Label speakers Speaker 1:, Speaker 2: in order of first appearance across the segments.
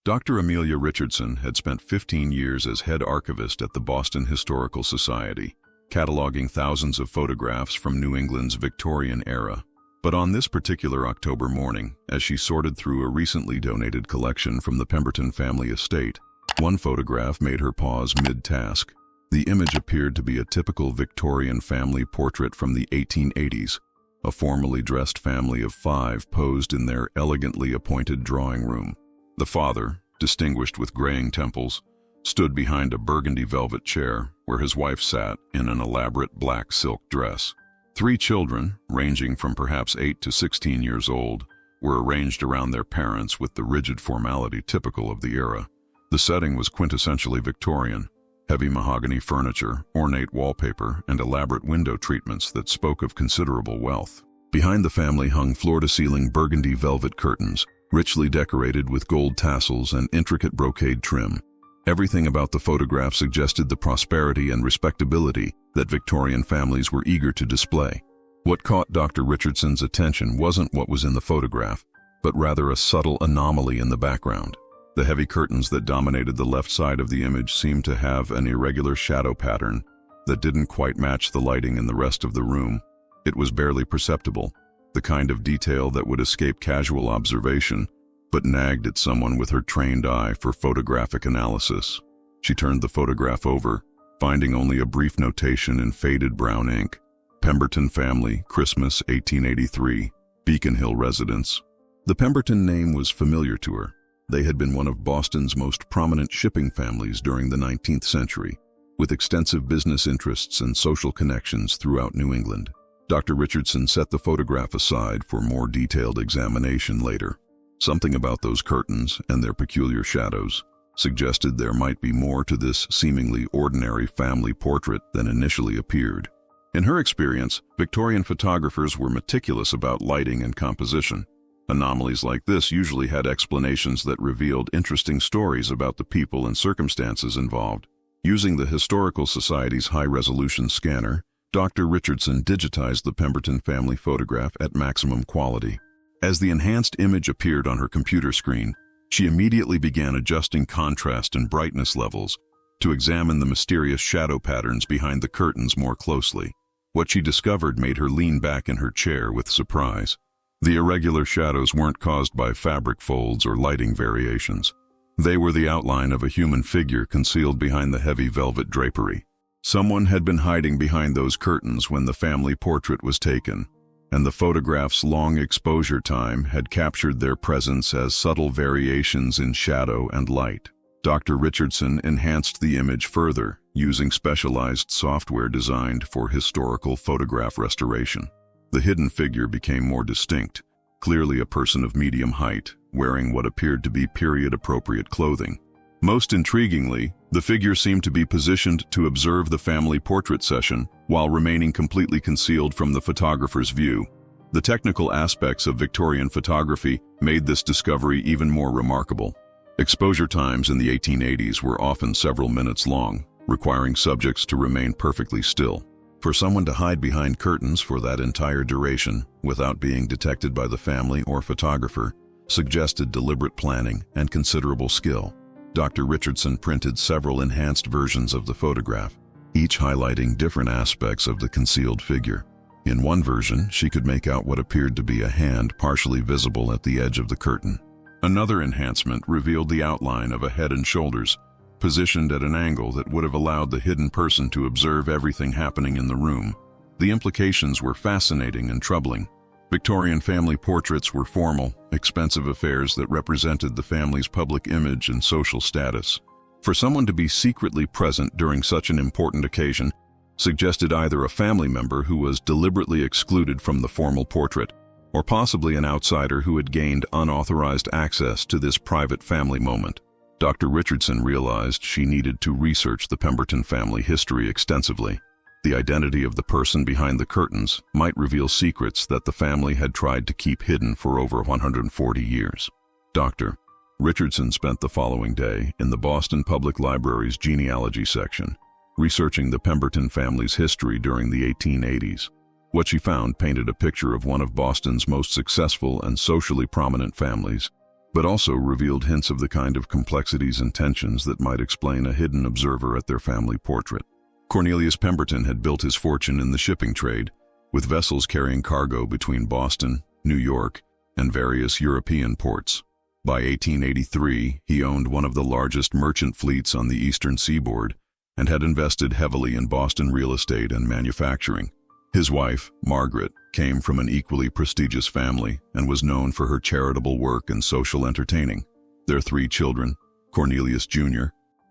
Speaker 1: Dr. Amelia Richardson had spent 15 years as head archivist at the Boston Historical Society, cataloging thousands of photographs from New England's Victorian era. But on this particular October morning, as she sorted through a recently donated collection from the Pemberton family estate, one photograph made her pause mid-task. The image appeared to be a typical Victorian family portrait from the 1880s, a formally dressed family of 5 posed in their elegantly appointed drawing room. The father, distinguished with graying temples, stood behind a burgundy velvet chair where his wife sat in an elaborate black silk dress. 3 children, ranging from perhaps 8 to 16 years old, were arranged around their parents with the rigid formality typical of the era. The setting was quintessentially Victorian: heavy mahogany furniture, ornate wallpaper, and elaborate window treatments that spoke of considerable wealth. Behind the family hung floor-to-ceiling burgundy velvet curtains, richly decorated with gold tassels and intricate brocade trim. Everything about the photograph suggested the prosperity and respectability that Victorian families were eager to display. What caught Dr. Richardson's attention wasn't what was in the photograph, but rather a subtle anomaly in the background. The heavy curtains that dominated the left side of the image seemed to have an irregular shadow pattern that didn't quite match the lighting in the rest of the room. It was barely perceptible, the kind of detail that would escape casual observation, but nagged at someone with her trained eye for photographic analysis. She turned the photograph over, finding only a brief notation in faded brown ink: Pemberton family, Christmas 1883, Beacon Hill residence. The Pemberton name was familiar to her. They had been one of Boston's most prominent shipping families during the 19th century, with extensive business interests and social connections throughout New England. Dr. Richardson set the photograph aside for more detailed examination later. Something about those curtains and their peculiar shadows suggested there might be more to this seemingly ordinary family portrait than initially appeared. In her experience, Victorian photographers were meticulous about lighting and composition. Anomalies like this usually had explanations that revealed interesting stories about the people and circumstances involved. Using the Historical Society's high-resolution scanner, Dr. Richardson digitized the Pemberton family photograph at maximum quality. As the enhanced image appeared on her computer screen, she immediately began adjusting contrast and brightness levels to examine the mysterious shadow patterns behind the curtains more closely. What she discovered made her lean back in her chair with surprise. The irregular shadows weren't caused by fabric folds or lighting variations. They were the outline of a human figure concealed behind the heavy velvet drapery. Someone had been hiding behind those curtains when the family portrait was taken, and the photograph's long exposure time had captured their presence as subtle variations in shadow and light. Dr. Richardson enhanced the image further, using specialized software designed for historical photograph restoration. The hidden figure became more distinct, clearly a person of medium height, wearing what appeared to be period-appropriate clothing. Most intriguingly, the figure seemed to be positioned to observe the family portrait session while remaining completely concealed from the photographer's view. The technical aspects of Victorian photography made this discovery even more remarkable. Exposure times in the 1880s were often several minutes long, requiring subjects to remain perfectly still. For someone to hide behind curtains for that entire duration without being detected by the family or photographer suggested deliberate planning and considerable skill. Dr. Richardson printed several enhanced versions of the photograph, each highlighting different aspects of the concealed figure. In one version, she could make out what appeared to be a hand partially visible at the edge of the curtain. Another enhancement revealed the outline of a head and shoulders, positioned at an angle that would have allowed the hidden person to observe everything happening in the room. The implications were fascinating and troubling. Victorian family portraits were formal, expensive affairs that represented the family's public image and social status. For someone to be secretly present during such an important occasion suggested either a family member who was deliberately excluded from the formal portrait, or possibly an outsider who had gained unauthorized access to this private family moment. Dr. Richardson realized she needed to research the Pemberton family history extensively. The identity of the person behind the curtains might reveal secrets that the family had tried to keep hidden for over 140 years. Dr. Richardson spent the following day in the Boston Public Library's genealogy section, researching the Pemberton family's history during the 1880s. What she found painted a picture of one of Boston's most successful and socially prominent families, but also revealed hints of the kind of complexities and tensions that might explain a hidden observer at their family portrait. Cornelius Pemberton had built his fortune in the shipping trade, with vessels carrying cargo between Boston, New York, and various European ports. By 1883, he owned one of the largest merchant fleets on the eastern seaboard and had invested heavily in Boston real estate and manufacturing. His wife, Margaret, came from an equally prestigious family and was known for her charitable work and social entertaining. Their 3 children, Cornelius Jr.,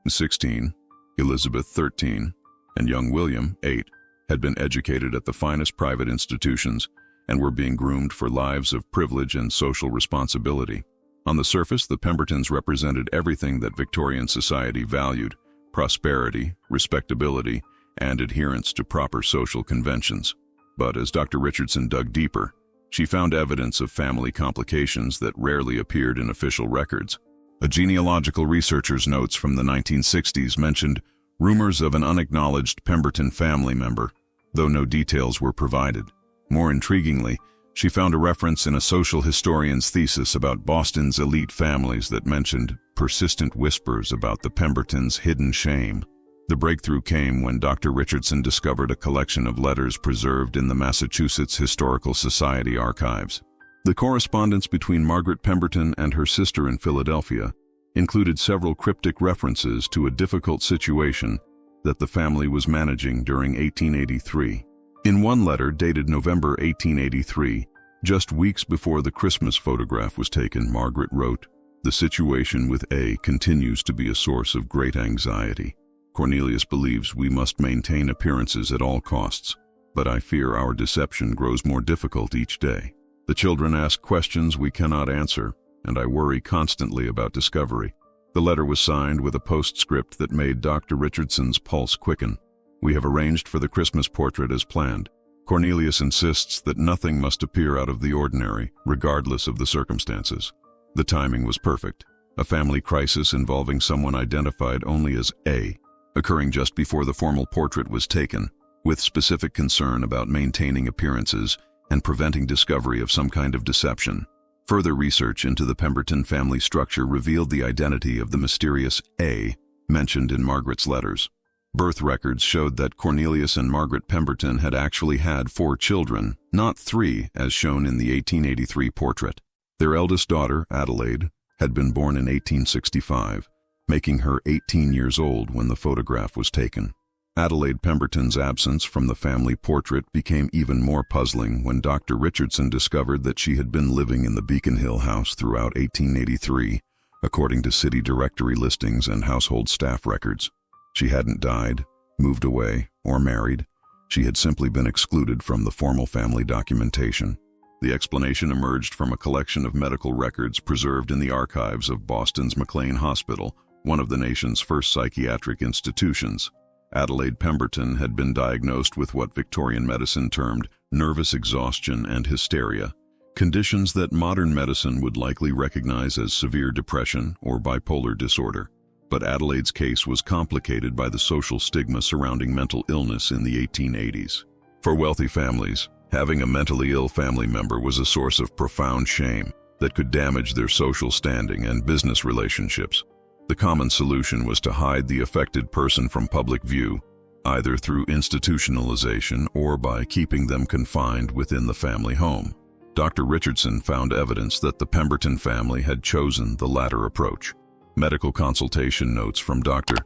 Speaker 1: 16, Elizabeth, 13, and young William, 8, had been educated at the finest private institutions and were being groomed for lives of privilege and social responsibility. On the surface, the Pembertons represented everything that Victorian society valued: prosperity, respectability, and adherence to proper social conventions. But as Dr. Richardson dug deeper, she found evidence of family complications that rarely appeared in official records. A genealogical researcher's notes from the 1960s mentioned rumors of an unacknowledged Pemberton family member, though no details were provided. More intriguingly, she found a reference in a social historian's thesis about Boston's elite families that mentioned persistent whispers about the Pembertons' hidden shame. The breakthrough came when Dr. Richardson discovered a collection of letters preserved in the Massachusetts Historical Society archives. The correspondence between Margaret Pemberton and her sister in Philadelphia included several cryptic references to a difficult situation that the family was managing during 1883. In one letter dated November 1883, just weeks before the Christmas photograph was taken, Margaret wrote, "The situation with A continues to be a source of great anxiety. Cornelius believes we must maintain appearances at all costs, but I fear our deception grows more difficult each day. The children ask questions we cannot answer, and I worry constantly about discovery." The letter was signed with a postscript that made Dr. Richardson's pulse quicken. "We have arranged for the Christmas portrait as planned. Cornelius insists that nothing must appear out of the ordinary, regardless of the circumstances." The timing was perfect. A family crisis involving someone identified only as A, occurring just before the formal portrait was taken, with specific concern about maintaining appearances and preventing discovery of some kind of deception. Further research into the Pemberton family structure revealed the identity of the mysterious A mentioned in Margaret's letters. Birth records showed that Cornelius and Margaret Pemberton had actually had 4 children, not 3 as shown in the 1883 portrait. Their eldest daughter, Adelaide, had been born in 1865, making her 18 years old when the photograph was taken. Adelaide Pemberton's absence from the family portrait became even more puzzling when Dr. Richardson discovered that she had been living in the Beacon Hill house throughout 1883, according to city directory listings and household staff records. She hadn't died, moved away, or married. She had simply been excluded from the formal family documentation. The explanation emerged from a collection of medical records preserved in the archives of Boston's McLean Hospital, one of the nation's first psychiatric institutions. Adelaide Pemberton had been diagnosed with what Victorian medicine termed nervous exhaustion and hysteria, conditions that modern medicine would likely recognize as severe depression or bipolar disorder. But Adelaide's case was complicated by the social stigma surrounding mental illness in the 1880s. For wealthy families, having a mentally ill family member was a source of profound shame that could damage their social standing and business relationships. The common solution was to hide the affected person from public view, either through institutionalization or by keeping them confined within the family home. Dr. Richardson found evidence that the Pemberton family had chosen the latter approach. Medical consultation notes from Dr.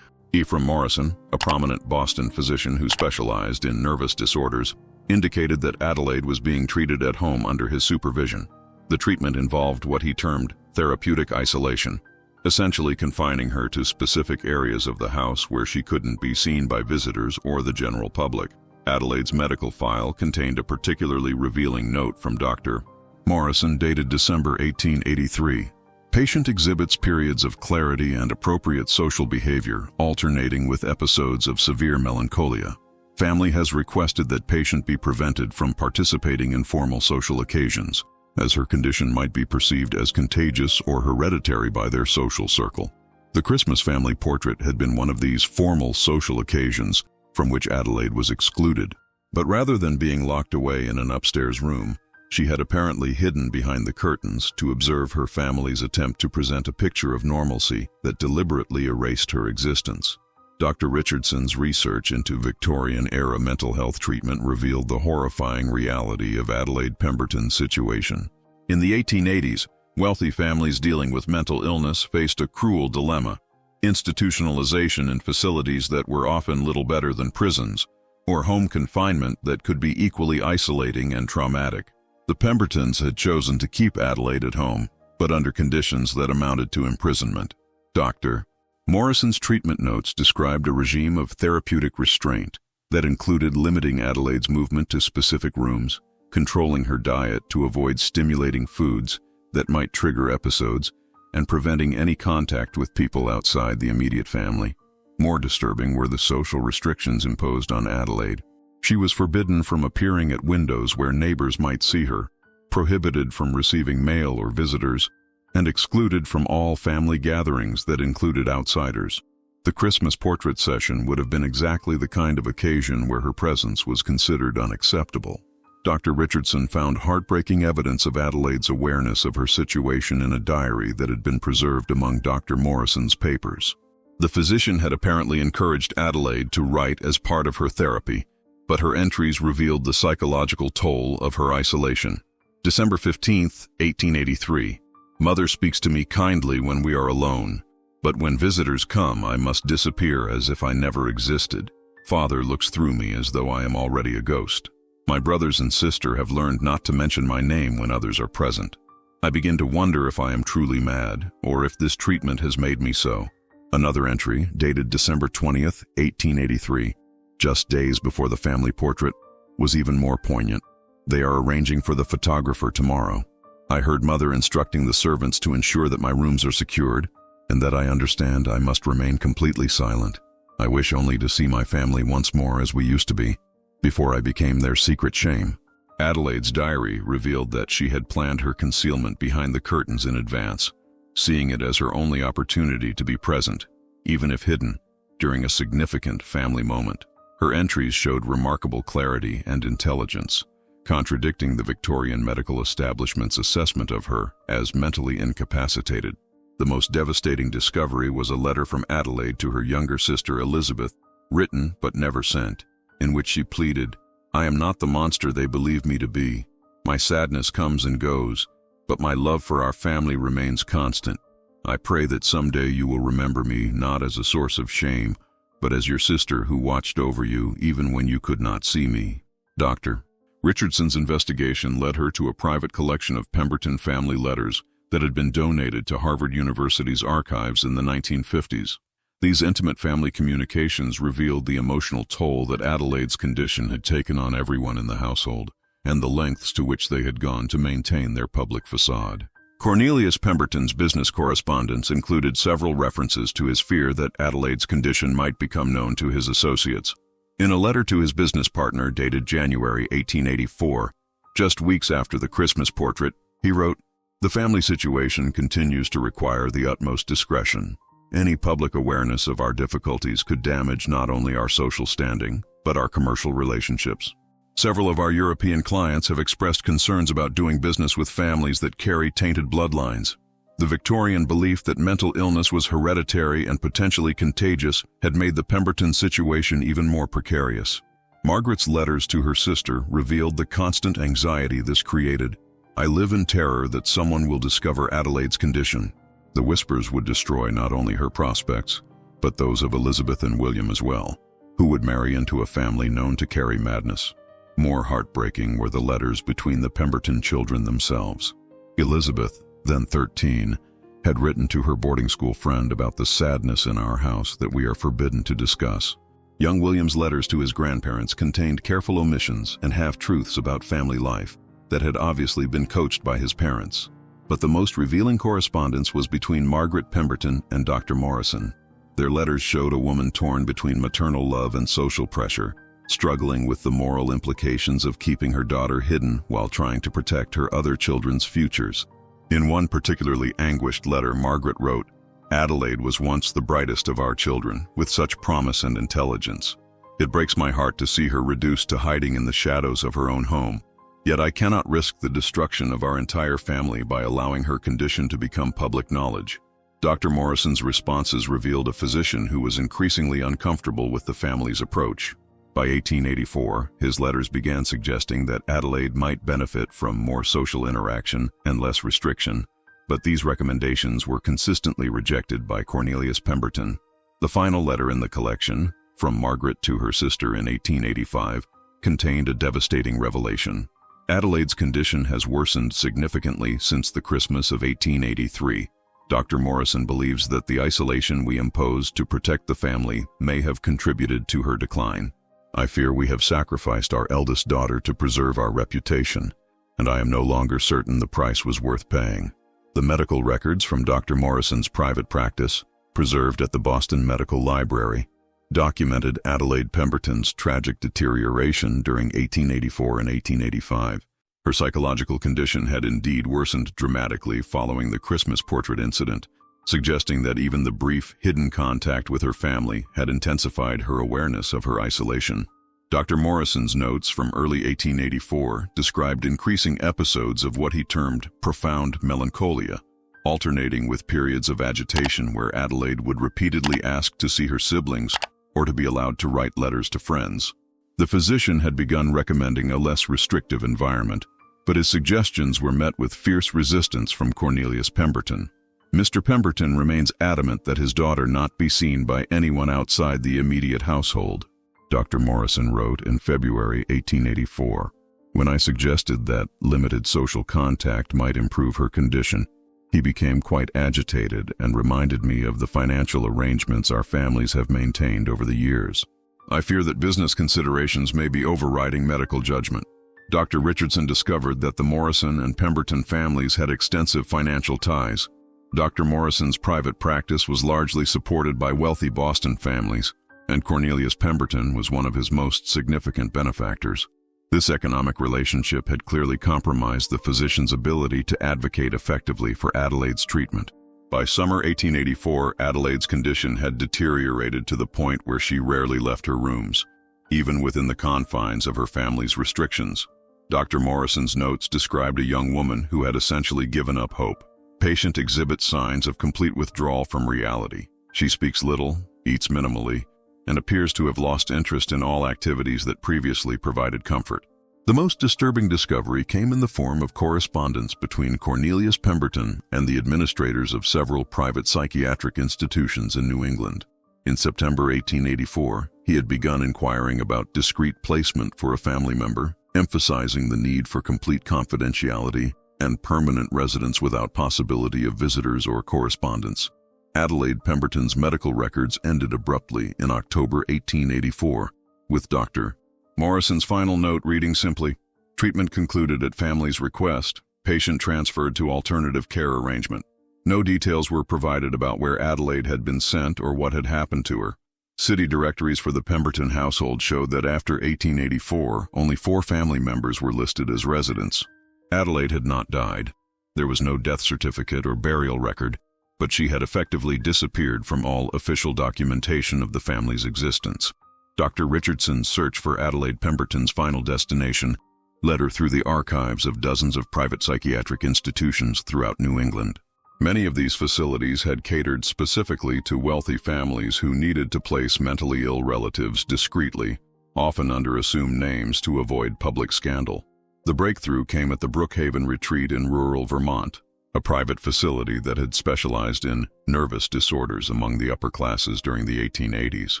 Speaker 1: Ephraim Morrison, a prominent Boston physician who specialized in nervous disorders, indicated that Adelaide was being treated at home under his supervision. The treatment involved what he termed therapeutic isolation, essentially confining her to specific areas of the house where she couldn't be seen by visitors or the general public. Adelaide's medical file contained a particularly revealing note from Dr. Morrison dated December 1883. Patient exhibits periods of clarity and appropriate social behavior, alternating with episodes of severe melancholia. Family has requested that patient be prevented from participating in formal social occasions, as her condition might be perceived as contagious or hereditary by their social circle. The Christmas family portrait had been one of these formal social occasions from which Adelaide was excluded. But rather than being locked away in an upstairs room, She had apparently hidden behind the curtains to observe her family's attempt to present a picture of normalcy that deliberately erased her existence. Dr. Richardson's research into Victorian-era mental health treatment revealed the horrifying reality of Adelaide Pemberton's situation. In the 1880s, wealthy families dealing with mental illness faced a cruel dilemma: institutionalization in facilities that were often little better than prisons, or home confinement that could be equally isolating and traumatic. The Pembertons had chosen to keep Adelaide at home, but under conditions that amounted to imprisonment. Dr. Morrison's treatment notes described a regime of therapeutic restraint that included limiting Adelaide's movement to specific rooms, controlling her diet to avoid stimulating foods that might trigger episodes, and preventing any contact with people outside the immediate family. More disturbing were the social restrictions imposed on Adelaide. She was forbidden from appearing at windows where neighbors might see her, prohibited from receiving mail or visitors, and excluded from all family gatherings that included outsiders. The Christmas portrait session would have been exactly the kind of occasion where her presence was considered unacceptable. Dr. Richardson found heartbreaking evidence of Adelaide's awareness of her situation in a diary that had been preserved among Dr. Morrison's papers. The physician had apparently encouraged Adelaide to write as part of her therapy, but her entries revealed the psychological toll of her isolation. December 15, 1883. Mother speaks to me kindly when we are alone, but when visitors come, I must disappear as if I never existed. Father looks through me as though I am already a ghost. My brothers and sister have learned not to mention my name when others are present. I begin to wonder if I am truly mad, or if this treatment has made me so. Another entry, dated December 20th, 1883, just days before the family portrait, was even more poignant. They are arranging for the photographer tomorrow. I heard Mother instructing the servants to ensure that my rooms are secured, and that I understand I must remain completely silent. I wish only to see my family once more as we used to be, before I became their secret shame. Adelaide's diary revealed that she had planned her concealment behind the curtains in advance, seeing it as her only opportunity to be present, even if hidden, during a significant family moment. Her entries showed remarkable clarity and intelligence, contradicting the Victorian medical establishment's assessment of her as mentally incapacitated. The most devastating discovery was a letter from Adelaide to her younger sister Elizabeth, written but never sent, in which she pleaded, "I am not the monster they believe me to be. My sadness comes and goes, but my love for our family remains constant. I pray that someday you will remember me not as a source of shame, but as your sister who watched over you even when you could not see me." Dr. Richardson's investigation led her to a private collection of Pemberton family letters that had been donated to Harvard University's archives in the 1950s. These intimate family communications revealed the emotional toll that Adelaide's condition had taken on everyone in the household, and the lengths to which they had gone to maintain their public facade. Cornelius Pemberton's business correspondence included several references to his fear that Adelaide's condition might become known to his associates. In a letter to his business partner dated January 1884, just weeks after the Christmas portrait, he wrote, "The family situation continues to require the utmost discretion. Any public awareness of our difficulties could damage not only our social standing, but our commercial relationships. Several of our European clients have expressed concerns about doing business with families that carry tainted bloodlines. The Victorian belief that mental illness was hereditary and potentially contagious had made the Pemberton situation even more precarious." Margaret's letters to her sister revealed the constant anxiety this created. "I live in terror that someone will discover Adelaide's condition." The whispers would destroy not only her prospects, but those of Elizabeth and William as well, who would marry into a family known to carry madness. More heartbreaking were the letters between the Pemberton children themselves. Elizabeth, then 13, had written to her boarding school friend about the sadness in our house that we are forbidden to discuss. Young William's letters to his grandparents contained careful omissions and half-truths about family life that had obviously been coached by his parents. But the most revealing correspondence was between Margaret Pemberton and Dr. Morrison. Their letters showed a woman torn between maternal love and social pressure, struggling with the moral implications of keeping her daughter hidden while trying to protect her other children's futures. In one particularly anguished letter, Margaret wrote, "Adelaide was once the brightest of our children, with such promise and intelligence. It breaks my heart to see her reduced to hiding in the shadows of her own home. Yet I cannot risk the destruction of our entire family by allowing her condition to become public knowledge. Dr. Morrison's responses revealed a physician who was increasingly uncomfortable with the family's approach. By 1884, his letters began suggesting that Adelaide might benefit from more social interaction and less restriction, but these recommendations were consistently rejected by Cornelius Pemberton. The final letter in the collection, from Margaret to her sister in 1885, contained a devastating revelation. Adelaide's condition has worsened significantly since the Christmas of 1883. Dr. Morrison believes that the isolation we imposed to protect the family may have contributed to her decline. I fear we have sacrificed our eldest daughter to preserve our reputation, and I am no longer certain the price was worth paying. The medical records from Dr. Morrison's private practice, preserved at the Boston Medical Library, documented Adelaide Pemberton's tragic deterioration during 1884 and 1885. Her psychological condition had indeed worsened dramatically following the Christmas portrait incident, suggesting that even the brief, hidden contact with her family had intensified her awareness of her isolation. Dr. Morrison's notes from early 1884 described increasing episodes of what he termed profound melancholia, alternating with periods of agitation where Adelaide would repeatedly ask to see her siblings or to be allowed to write letters to friends. The physician had begun recommending a less restrictive environment, but his suggestions were met with fierce resistance from Cornelius Pemberton. Mr. Pemberton remains adamant that his daughter not be seen by anyone outside the immediate household. Dr. Morrison wrote in February 1884, "When I suggested that limited social contact might improve her condition, he became quite agitated and reminded me of the financial arrangements our families have maintained over the years. I fear that business considerations may be overriding medical judgment." Dr. Richardson discovered that the Morrison and Pemberton families had extensive financial ties. Dr. Morrison's private practice was largely supported by wealthy Boston families, and Cornelius Pemberton was one of his most significant benefactors. This economic relationship had clearly compromised the physician's ability to advocate effectively for Adelaide's treatment. By summer 1884, Adelaide's condition had deteriorated to the point where she rarely left her rooms, even within the confines of her family's restrictions. Dr. Morrison's notes described a young woman who had essentially given up hope. Patient exhibits signs of complete withdrawal from reality. She speaks little, eats minimally, and appears to have lost interest in all activities that previously provided comfort. The most disturbing discovery came in the form of correspondence between Cornelius Pemberton and the administrators of several private psychiatric institutions in New England. In September 1884, he had begun inquiring about discreet placement for a family member, emphasizing the need for complete confidentiality and permanent residence without possibility of visitors or correspondence. Adelaide Pemberton's medical records ended abruptly in October 1884, with Dr. Morrison's final note reading simply, "Treatment concluded at family's request, patient transferred to alternative care arrangement." No details were provided about where Adelaide had been sent or what had happened to her. City directories for the Pemberton household showed that after 1884, only 4 family members were listed as residents. Adelaide had not died. There was no death certificate or burial record, but she had effectively disappeared from all official documentation of the family's existence. Dr. Richardson's search for Adelaide Pemberton's final destination led her through the archives of dozens of private psychiatric institutions throughout New England. Many of these facilities had catered specifically to wealthy families who needed to place mentally ill relatives discreetly, often under assumed names to avoid public scandal. The breakthrough came at the Brookhaven Retreat in rural Vermont, a private facility that had specialized in nervous disorders among the upper classes during the 1880s.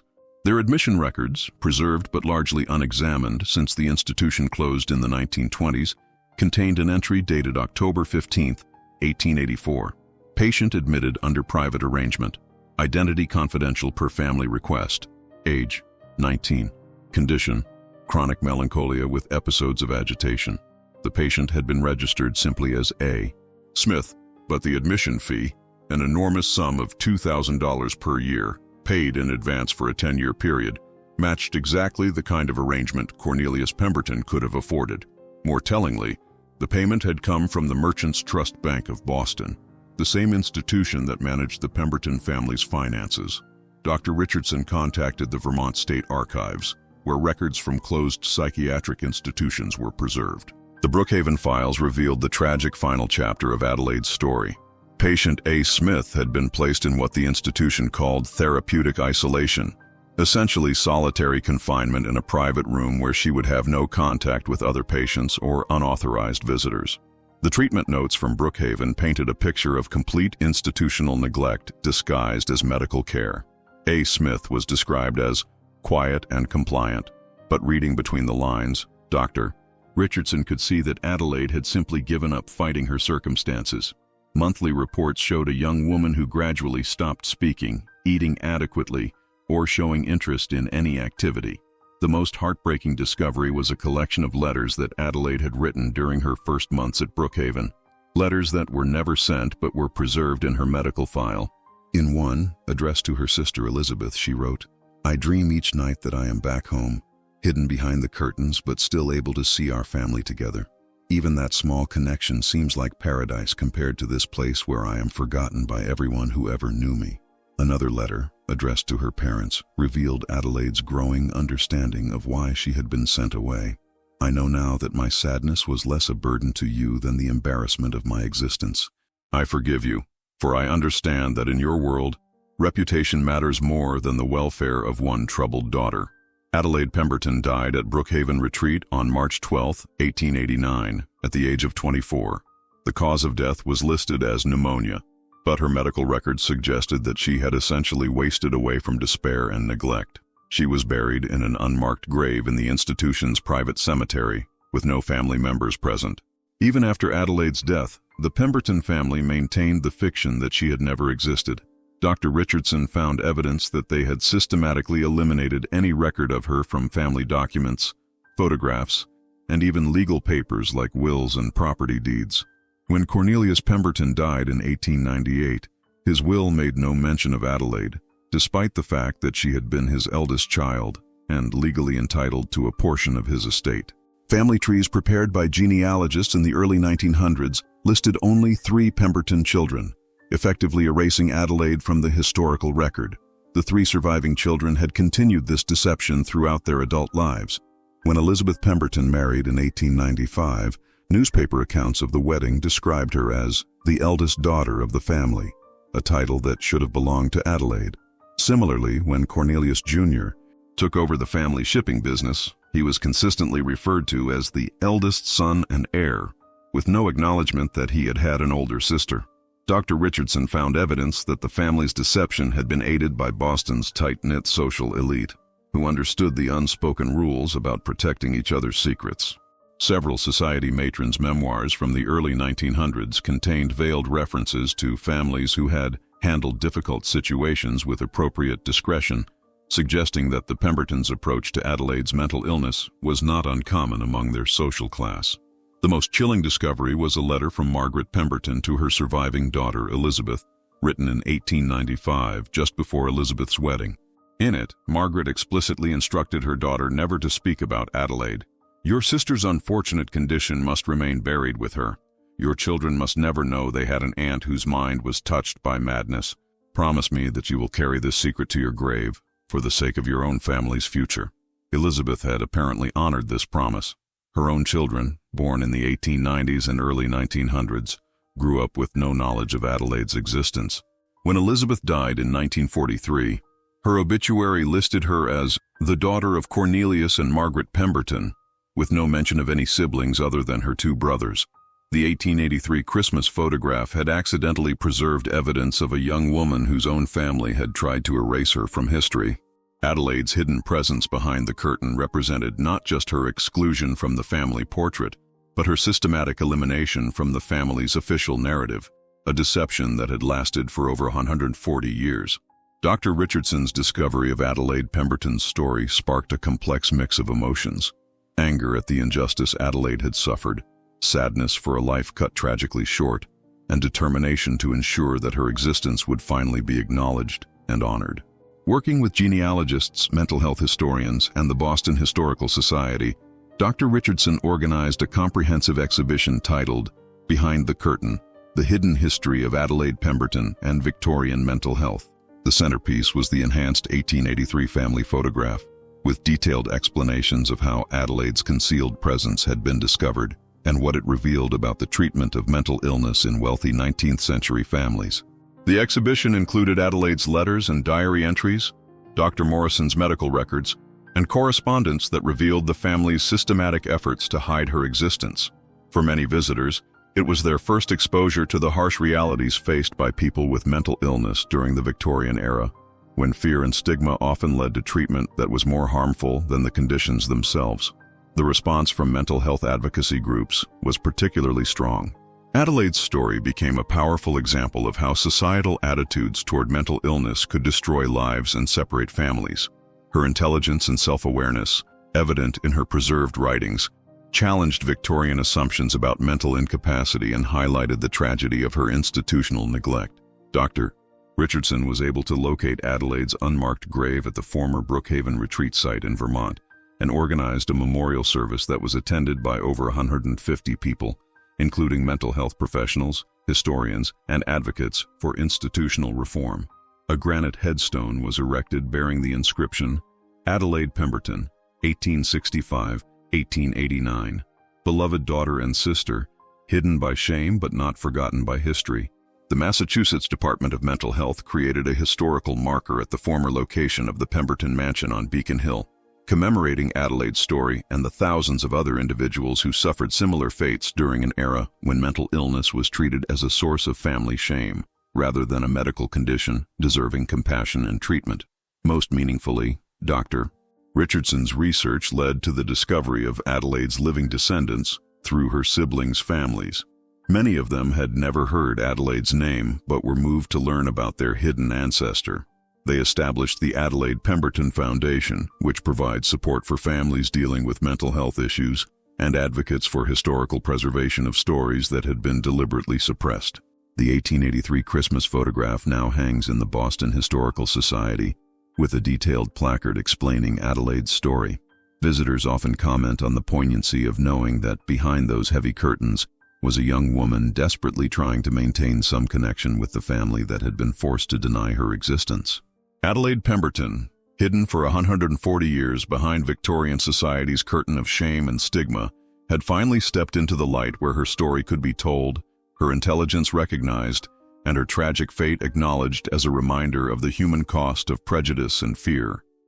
Speaker 1: Their admission records, preserved but largely unexamined since the institution closed in the 1920s, contained an entry dated October 15, 1884. Patient admitted under private arrangement. Identity confidential per family request. Age, 19. Condition, chronic melancholia with episodes of agitation. The patient had been registered simply as A. Smith, but the admission fee, an enormous sum of $2,000 per year, paid in advance for a 10-year period, matched exactly the kind of arrangement Cornelius Pemberton could have afforded. More tellingly, the payment had come from the Merchants Trust Bank of Boston, the same institution that managed the Pemberton family's finances. Dr. Richardson contacted the Vermont State Archives, where records from closed psychiatric institutions were preserved. The Brookhaven files revealed the tragic final chapter of Adelaide's story. Patient A. Smith had been placed in what the institution called therapeutic isolation, essentially solitary confinement in a private room where she would have no contact with other patients or unauthorized visitors. The treatment notes from Brookhaven painted a picture of complete institutional neglect disguised as medical care. A. Smith was described as quiet and compliant, but reading between the lines, Dr. Richardson could see that Adelaide had simply given up fighting her circumstances. Monthly reports showed a young woman who gradually stopped speaking, eating adequately, or showing interest in any activity. The most heartbreaking discovery was a collection of letters that Adelaide had written during her first months at Brookhaven. Letters that were never sent but were preserved in her medical file. In one, addressed to her sister Elizabeth, she wrote, "I dream each night that I am back home, hidden behind the curtains but still able to see our family together. Even that small connection seems like paradise compared to this place where I am forgotten by everyone who ever knew me." Another letter, addressed to her parents, revealed Adelaide's growing understanding of why she had been sent away. "I know now that my sadness was less a burden to you than the embarrassment of my existence. I forgive you, for I understand that in your world, reputation matters more than the welfare of one troubled daughter." Adelaide Pemberton died at Brookhaven Retreat on March 12, 1889, at the age of 24. The cause of death was listed as pneumonia, but her medical records suggested that she had essentially wasted away from despair and neglect. She was buried in an unmarked grave in the institution's private cemetery, with no family members present. Even after Adelaide's death, the Pemberton family maintained the fiction that she had never existed. Dr. Richardson found evidence that they had systematically eliminated any record of her from family documents, photographs, and even legal papers like wills and property deeds. When Cornelius Pemberton died in 1898, his will made no mention of Adelaide, despite the fact that she had been his eldest child and legally entitled to a portion of his estate. Family trees prepared by genealogists in the early 1900s listed only 3 Pemberton children, effectively erasing Adelaide from the historical record. The 3 surviving children had continued this deception throughout their adult lives. When Elizabeth Pemberton married in 1895, newspaper accounts of the wedding described her as the eldest daughter of the family, a title that should have belonged to Adelaide. Similarly, when Cornelius Jr. took over the family shipping business, he was consistently referred to as the eldest son and heir, with no acknowledgement that he had had an older sister. Dr. Richardson found evidence that the family's deception had been aided by Boston's tight-knit social elite, who understood the unspoken rules about protecting each other's secrets. Several society matrons' memoirs from the early 1900s contained veiled references to families who had handled difficult situations with appropriate discretion, suggesting that the Pembertons' approach to Adelaide's mental illness was not uncommon among their social class. The most chilling discovery was a letter from Margaret Pemberton to her surviving daughter Elizabeth, written in 1895, just before Elizabeth's wedding. In it, Margaret explicitly instructed her daughter never to speak about Adelaide. "Your sister's unfortunate condition must remain buried with her. Your children must never know they had an aunt whose mind was touched by madness. Promise me that you will carry this secret to your grave, for the sake of your own family's future." Elizabeth had apparently honored this promise. Her own children, born in the 1890s and early 1900s, grew up with no knowledge of Adelaide's existence. When Elizabeth died in 1943, her obituary listed her as the daughter of Cornelius and Margaret Pemberton, with no mention of any siblings other than her 2 brothers. The 1883 Christmas photograph had accidentally preserved evidence of a young woman whose own family had tried to erase her from history. Adelaide's hidden presence behind the curtain represented not just her exclusion from the family portrait, but her systematic elimination from the family's official narrative, a deception that had lasted for over 140 years. Dr. Richardson's discovery of Adelaide Pemberton's story sparked a complex mix of emotions: anger at the injustice Adelaide had suffered, sadness for a life cut tragically short, and determination to ensure that her existence would finally be acknowledged and honored. Working with genealogists, mental health historians, and the Boston Historical Society, Dr. Richardson organized a comprehensive exhibition titled Behind the Curtain: The Hidden History of Adelaide Pemberton and Victorian Mental Health. The centerpiece was the enhanced 1883 family photograph, with detailed explanations of how Adelaide's concealed presence had been discovered and what it revealed about the treatment of mental illness in wealthy 19th-century families. The exhibition included Adelaide's letters and diary entries, Dr. Morrison's medical records, and correspondence that revealed the family's systematic efforts to hide her existence. For many visitors, it was their first exposure to the harsh realities faced by people with mental illness during the Victorian era, when fear and stigma often led to treatment that was more harmful than the conditions themselves. The response from mental health advocacy groups was particularly strong. Adelaide's story became a powerful example of how societal attitudes toward mental illness could destroy lives and separate families. Her intelligence and self-awareness, evident in her preserved writings, challenged Victorian assumptions about mental incapacity and highlighted the tragedy of her institutional neglect. Dr. Richardson was able to locate Adelaide's unmarked grave at the former Brookhaven retreat site in Vermont and organized a memorial service that was attended by over 150 people, including mental health professionals, historians, and advocates for institutional reform. A granite headstone was erected bearing the inscription, Adelaide Pemberton, 1865-1889, beloved daughter and sister, hidden by shame but not forgotten by history. The Massachusetts Department of Mental Health created a historical marker at the former location of the Pemberton Mansion on Beacon Hill, commemorating Adelaide's story and the thousands of other individuals who suffered similar fates during an era when mental illness was treated as a source of family shame, rather than a medical condition deserving compassion and treatment. Most meaningfully, Dr. Richardson's research led to the discovery of Adelaide's living descendants through her siblings' families. Many of them had never heard Adelaide's name but were moved to learn about their hidden ancestor. They established the Adelaide Pemberton Foundation, which provides support for families dealing with mental health issues and advocates for historical preservation of stories that had been deliberately suppressed. The 1883 Christmas photograph now hangs in the Boston Historical Society, with a detailed placard explaining Adelaide's story. Visitors often comment on the poignancy of knowing that behind those heavy curtains was a young woman desperately trying to maintain some connection with the family that had been forced to deny her existence. Adelaide Pemberton, hidden for 140 years behind Victorian society's curtain of shame and stigma, had finally stepped into the light where her story could be told, her intelligence recognized, and her tragic fate acknowledged as a reminder of the human cost of prejudice and fear.